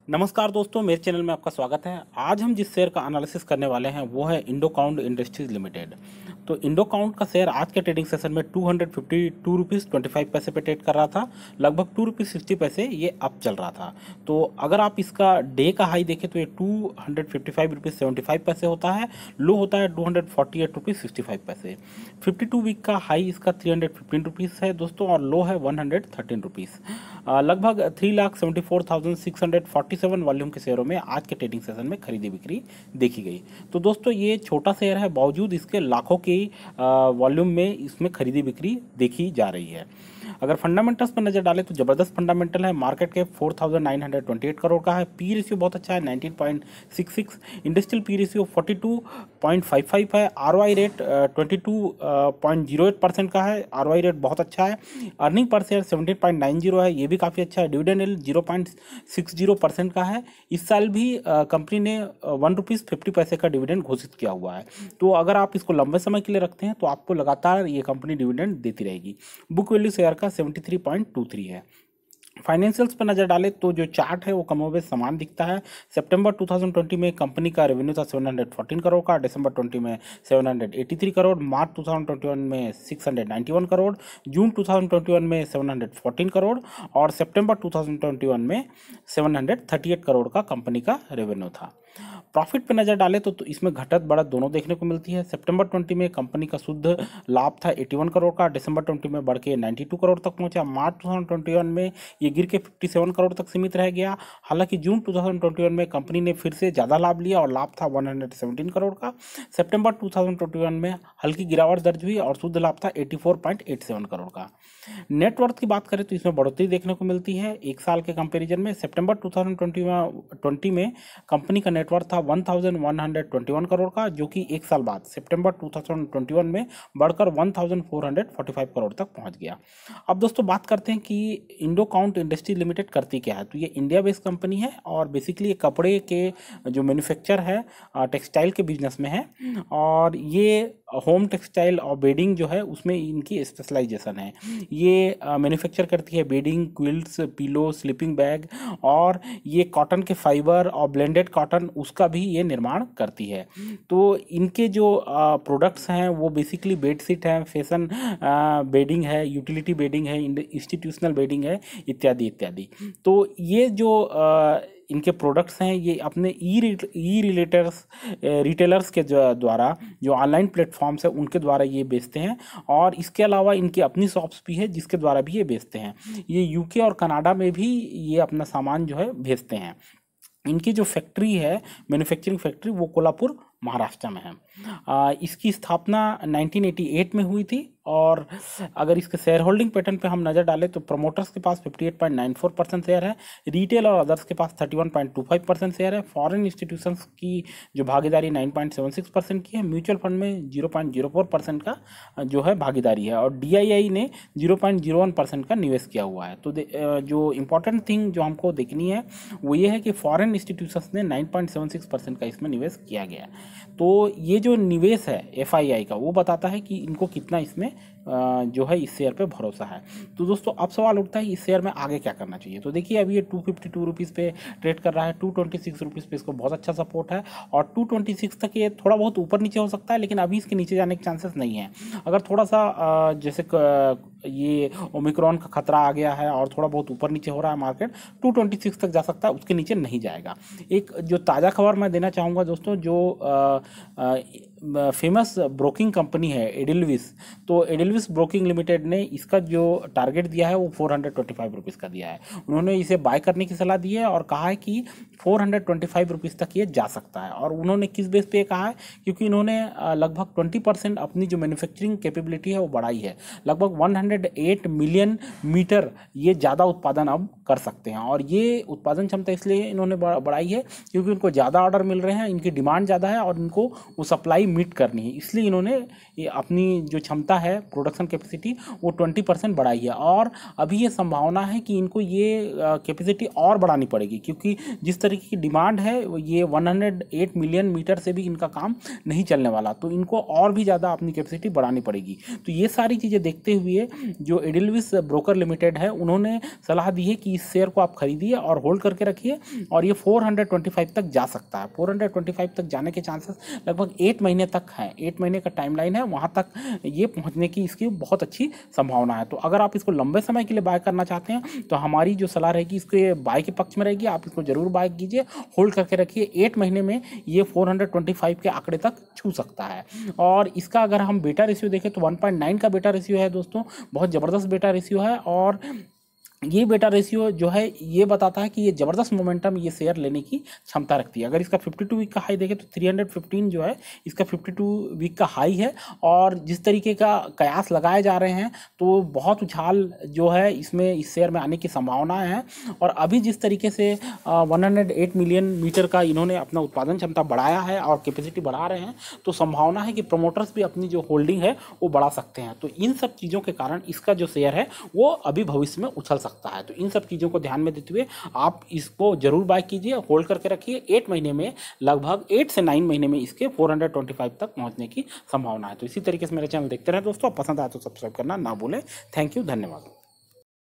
नमस्कार दोस्तों, मेरे चैनल में आपका स्वागत है। आज हम जिस शेयर का एनालिसिस करने वाले हैं वो है इंडोकाउंट इंडस्ट्रीज लिमिटेड। तो इंडोकाउंट का शेयर आज के ट्रेडिंग सेशन में 252 रुपीज़ 25 पैसे पे ट्रेड कर रहा था। लगभग 2 रुपीज़ 60 पैसे ये अप चल रहा था। तो अगर आप इसका डे का हाई देखें तो ये 255 रुपीज़ 75 पैसे होता है, लो होता है 248 रुपीज़ 65 पैसे। 52 वीक का हाई इसका 315 रुपीज़ है दोस्तों, और लो है 113 रुपीज़। लगभग 3,74,647 वॉल्यूम के शेयरों में आज के ट्रेडिंग सेशन में खरीदी बिक्री देखी गई। तो दोस्तों ये छोटा शेयर है, बावजूद इसके लाखों की वॉल्यूम में इसमें खरीदी बिक्री देखी जा रही है। अगर फंडामेंटल्स पर नजर डालें तो जबरदस्त फंडामेंटल है। मार्केट कैप 4,928 करोड़ का है। पी रेशियो बहुत अच्छा है 19.66। इंडस्ट्रियल पी रेशियो 42.55 है। आरओआई रेट 22.08% का है। आरओआई रेट बहुत अच्छा है। अर्निंग पर शेयर 17.90 है, ये भी काफ़ी अच्छा है। डिविडेंड यील्ड 0.60% का है। इस साल भी कंपनी ने 1 रुपीज़ 50 पैसे का डिविडेंड घोषित किया हुआ है। तो अगर आप इसको लंबे समय के लिए रखते हैं तो आपको लगातार ये कंपनी डिविडेंड देती रहेगी। बुक वैल्यू शेयर का 73.23 है। फाइनेंशियल्स पर नजर डालें तो जो चार्ट है वो कमोबेश समान दिखता है। सितंबर 2020 में कंपनी का रेवेन्यू था 714 करोड़ का, दिसंबर 20 में 783 करोड़, मार्च 2021 में 691 करोड़, जून 2021 में 714 करोड़ और सितंबर 2021 में 738 करोड़ का कंपनी का रेवेन्यू था। प्रॉफिट पे नज़र डालें तो इसमें घटत बढ़त दोनों देखने को मिलती है। सितंबर 20 में कंपनी का शुद्ध लाभ था 81 करोड़ का, दिसंबर 20 में बढ़ के 92 करोड़ तक पहुंचा, मार्च 2021 में ये गिर के 57 करोड़ तक सीमित रह गया। हालांकि जून 2021 में कंपनी ने फिर से ज़्यादा लाभ लिया और लाभ था 117 करोड़ का। सितंबर 2021 में हल्की गिरावट दर्ज हुई और शुद्ध लाभ था 84.87 करोड़ का। नेटवर्थ की बात करें तो इसमें बढ़ोतरी देखने को मिलती है एक साल के कंपैरिजन में। सितंबर 2020 में कंपनी का नेटवर्थ था 1121 करोड़ का, जो कि एक साल बाद सितंबर 2021 में बढ़कर 1445 करोड़ तक पहुंच गया। अब दोस्तों बात करते हैं कि इंडोकाउंट इंडस्ट्री लिमिटेड करती क्या है। तो ये इंडिया बेस्ड कंपनी है और बेसिकली ये कपड़े के जो मैन्युफैक्चर है टेक्सटाइल के बिजनेस में है, और ये होम टेक्सटाइल और बेडिंग जो है उसमें इनकी स्पेशलाइजेशन है। ये मैन्युफैक्चर करती है bedding, quilts, pillow, sleeping bag, और ये कॉटन के फाइबर और ब्लेंडेड कॉटन उसका भी ये निर्माण करती है। तो इनके जो प्रोडक्ट्स हैं वो बेसिकली बेडशीट है, फैशन बेडिंग है, यूटिलिटी बेडिंग है, इंस्टीट्यूशनल बेडिंग है, इत्यादि इत्यादि। तो ये जो इनके प्रोडक्ट्स हैं ये अपने रिटेलर्स के द्वारा जो ऑनलाइन प्लेटफॉर्म्स है उनके द्वारा ये बेचते हैं, और इसके अलावा इनकी अपनी शॉप्स भी है जिसके द्वारा भी ये बेचते हैं। ये यूके और कनाडा में भी ये अपना सामान जो है भेजते हैं। इनकी जो फैक्ट्री है, मैन्युफैक्चरिंग फैक्ट्री, वो कोल्हापुर महाराष्ट्र में है। इसकी स्थापना 1988 में हुई थी, और अगर इसके शेयर होल्डिंग पैटर्न पे हम नज़र डालें तो प्रमोटर्स के पास 58.94% शेयर है, रिटेल और अदर्स के पास 31.25% शेयर है, फॉरेन इंस्टीट्यूशंस की जो भागीदारी 9.76% की है, म्यूचुअल फंड में 0.04% का जो है भागीदारी है, और DII ने 0.01% का निवेश किया हुआ है। तो जो इम्पोर्टेंट थिंग जो हमको देखनी है वो ये है कि फॉरेन इंस्टीट्यूशंस ने 9.76% का इसमें निवेश किया गया है। तो ये जो निवेश है FII का वो बताता है कि इनको कितना इसमें जो है इस शेयर पे भरोसा है। तो दोस्तों अब सवाल उठता है इस शेयर में आगे क्या करना चाहिए। तो देखिए अभी ये 252 रुपीज़ पे ट्रेड कर रहा है, 226 रुपीज़ पे इसको बहुत अच्छा सपोर्ट है, और 226 तक ये थोड़ा बहुत ऊपर नीचे हो सकता है, लेकिन अभी इसके नीचे जाने के चांसेस नहीं है। अगर थोड़ा सा जैसे ये ओमिक्रॉन का खतरा आ गया है और थोड़ा बहुत ऊपर नीचे हो रहा है मार्केट, 226 तक जा सकता है, उसके नीचे नहीं जाएगा। एक जो ताज़ा खबर मैं देना चाहूँगा दोस्तों, जो फेमस ब्रोकिंग कंपनी है एडिलविस, तो एडिलविस ब्रोकिंग लिमिटेड ने इसका जो टारगेट दिया है वो 425 रुपीज़ का दिया है। उन्होंने इसे बाय करने की सलाह दी है और कहा है कि 425 रुपीज़ तक ये जा सकता है। और उन्होंने किस बेस पे कहा है, क्योंकि इन्होंने लगभग 20% अपनी जो मैन्युफैक्चरिंग कैपेबिलिटी है वो बढ़ाई है। लगभग 108 मिलियन मीटर ये ज़्यादा उत्पादन अब कर सकते हैं, और ये उत्पादन क्षमता इसलिए इन्होंने बढ़ाई है क्योंकि उनको ज़्यादा ऑर्डर मिल रहे हैं, इनकी डिमांड ज़्यादा है और इनको वो सप्लाई मीट करनी है, इसलिए इन्होंने ये अपनी जो क्षमता है प्रोडक्शन कैपेसिटी वो 20% बढ़ाई है। और अभी ये संभावना है कि इनको ये कैपेसिटी और बढ़ानी पड़ेगी, क्योंकि जिस तरीके की डिमांड है ये 108 मिलियन मीटर से भी इनका काम नहीं चलने वाला, तो इनको और भी ज़्यादा अपनी कैपेसिटी बढ़ानी पड़ेगी। तो ये सारी चीज़ें देखते हुए जो एडिलविस ब्रोकर लिमिटेड है उन्होंने सलाह दी है कि इस शेयर को आप खरीदिए और होल्ड करके रखिए, और ये 425 तक जा सकता है। 425 तक जाने के चांसेस लगभग 8 महीने तक हैं, 8 महीने का टाइमलाइन है, वहाँ तक ये पहुँचने की इसकी बहुत अच्छी संभावना है। तो अगर आप इसको लंबे समय के लिए बाय करना चाहते हैं तो हमारी जो सलाह रहेगी इसके बाय के पक्ष में रहेगी, आप इसको जरूर बाय कीजिए, होल्ड करके रखिए। 8 महीने में ये 425 के आंकड़े तक छू सकता है। और इसका अगर हम बेटा रेशियो देखें तो 1.9 का बेटा रेशियो है दोस्तों, बहुत ज़बरदस्त बेटा रेशियो है। और ये बेटा रेशियो जो है ये बताता है कि ये ज़बरदस्त मोमेंटम ये शेयर लेने की क्षमता रखती है। अगर इसका 52 वीक का हाई देखें तो 315 जो है इसका 52 वीक का हाई है, और जिस तरीके का कयास लगाए जा रहे हैं तो बहुत उछाल जो है इसमें इस शेयर में आने की संभावना है। और अभी जिस तरीके से 108 मिलियन मीटर का इन्होंने अपना उत्पादन क्षमता बढ़ाया है और कैपेसिटी बढ़ा रहे हैं, तो संभावना है कि प्रमोटर्स भी अपनी जो होल्डिंग है वो बढ़ा सकते हैं। तो इन सब चीज़ों के कारण इसका जो शेयर है वो अभी भविष्य में उछल सकता है। तो इन सब चीज़ों को ध्यान में देते हुए आप इसको जरूर बाय कीजिए, होल्ड करके रखिए। 8 महीने में लगभग 8 से 9 महीने में इसके 425 तक पहुंचने की संभावना है। तो इसी तरीके से मेरा चैनल देखते रहें दोस्तों, पसंद आए तो सब्सक्राइब करना ना भूलें। थैंक यू, धन्यवाद।